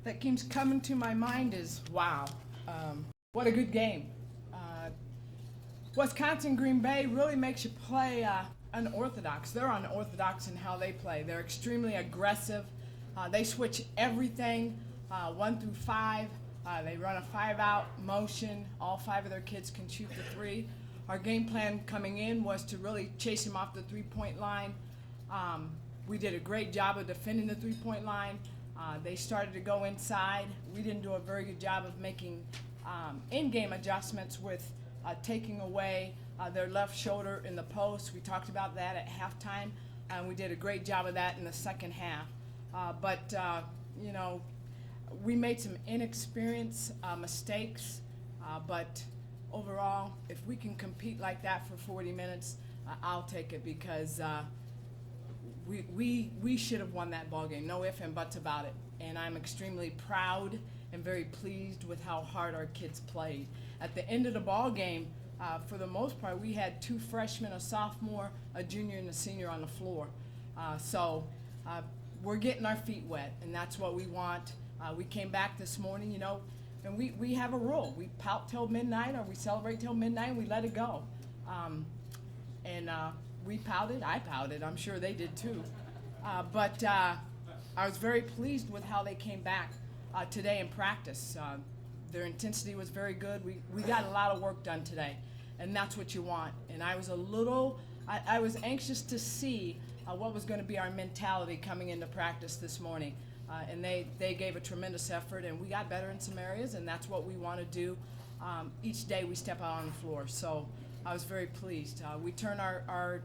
that keeps coming to my mind is, wow, what a good game. Wisconsin-Green Bay really makes you play unorthodox. They're unorthodox in how they play. They're extremely aggressive. They switch everything, 1 through 5. They run a 5-out motion. All 5 of their kids can shoot the 3. Our game plan coming in was to really chase them off the 3-point line. We did a great job of defending the 3-point line. They started to go inside. We didn't do a very good job of making in-game adjustments with taking away their left shoulder in the post. We talked about that at halftime, and we did a great job of that in the second half. But we made some inexperienced mistakes, but overall, if we can compete like that for 40 minutes, I'll take it, because we should have won that ball game. No ifs and buts about it. And I'm extremely proud and very pleased with how hard our kids played. At the end of the ball game, for the most part, we had 2 freshmen, a sophomore, a junior, and a senior on the floor. So we're getting our feet wet, and that's what we want. We came back this morning, and we have a rule. We pout till midnight, or we celebrate till midnight, and we let it go. We pouted. I pouted. I'm sure they did too. But I was very pleased with how they came back today in practice. Their intensity was very good. We got a lot of work done today, and that's what you want. And I was I was anxious to see what was going to be our mentality coming into practice this morning. And they gave a tremendous effort, and we got better in some areas, and that's what we want to do. Each day we step out on the floor. So I was very pleased. We turn our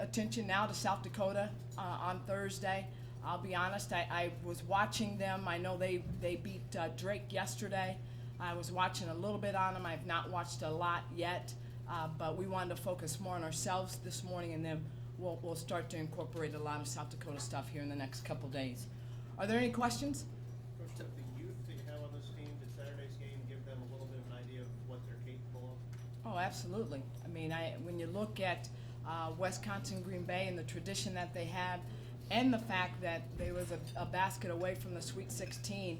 attention now to South Dakota on Thursday. I'll be honest, I was watching them. I know they beat Drake yesterday. I was watching a little bit on them. I've not watched a lot yet, but we wanted to focus more on ourselves this morning, and then we'll start to incorporate a lot of South Dakota stuff here in the next couple days. Are there any questions? Coach, the youth that you have on this team, did Saturday's game give them a little bit of an idea of what they're capable of? Oh, absolutely. I mean, when you look at Wisconsin-Green Bay and the tradition that they have, and the fact that they was a basket away from the Sweet 16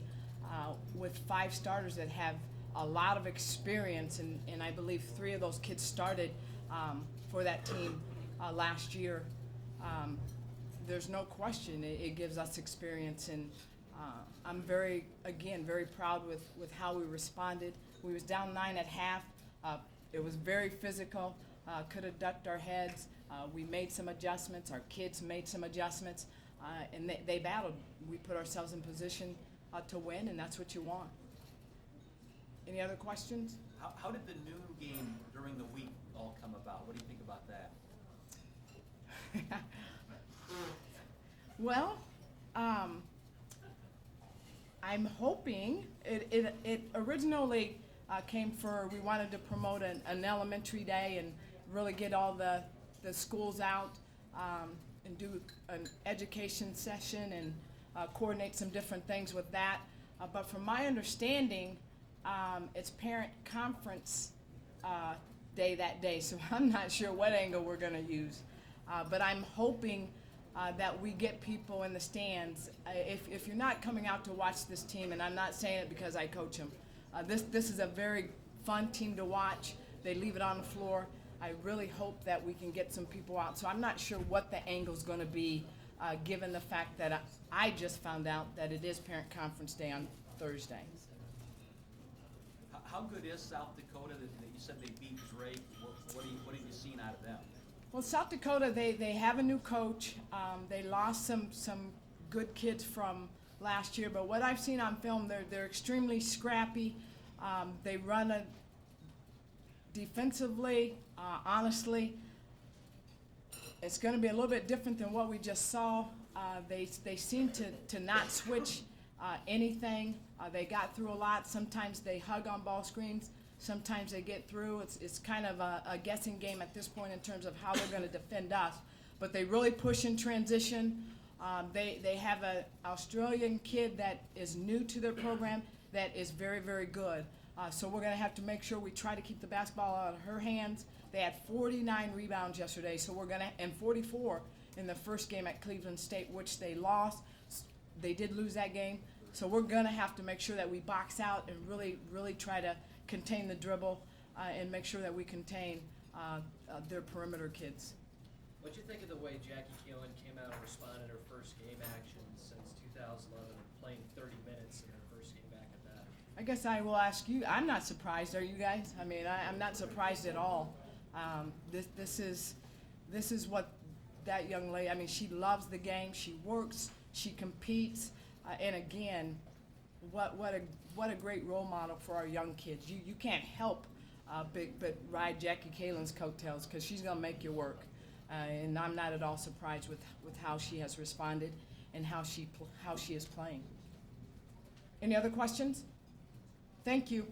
with 5 starters that have a lot of experience, and I believe 3 of those kids started for that team last year. There's no question it gives us experience, and I'm very proud with how we responded. We was down 9 at half. It was very physical. Could have ducked our heads. We made some adjustments. Our kids made some adjustments, and they battled. We put ourselves in position to win, and that's what you want. Any other questions? How did the noon game during the week all come about? What do you think about that? Well, I'm hoping it originally came we wanted to promote an elementary day and really get all the schools out and do an education session and coordinate some different things with that. But from my understanding, it's parent conference day that day, so I'm not sure what angle we're going to use. But I'm hoping that we get people in the stands. If you're not coming out to watch this team, and I'm not saying it because I coach them, this is a very fun team to watch. They leave it on the floor. I really hope that we can get some people out. So I'm not sure what the angle's going to be, given the fact that I just found out that it is Parent Conference Day on Thursday. How good is South Dakota? That you said they beat Drake. What have you seen out of them? Well, South Dakota, they have a new coach. They lost some good kids from last year, but what I've seen on film, they're extremely scrappy. They run defensively. Honestly, it's going to be a little bit different than what we just saw. They seem to not switch anything. They got through a lot. Sometimes they hug on ball screens. Sometimes they get through. It's kind of a guessing game at this point in terms of how they're going to defend us. But they really push in transition. They have an Australian kid that is new to their program that is very, very good. So we're going to have to make sure we try to keep the basketball out of her hands. They had 49 rebounds yesterday, so we're going to, and 44 in the first game at Cleveland State, which they lost. They did lose that game, So we're going to have to make sure that we box out and really try to contain the dribble and make sure that we contain their perimeter kids. What'd you think of the way Jackie Keelan came out and responded her first game action since 2011, playing 30 minutes in her first game back at that? I guess I will ask you. I'm not surprised. Are you guys? I mean, I'm not surprised at all. This is what that young lady. I mean, she loves the game. She works. She competes. And again, what a great role model for our young kids. You can't help but ride Jackie Keelan's coattails because she's gonna make you work. And I'm not at all surprised with how she has responded and how she is playing. Any other questions? Thank you.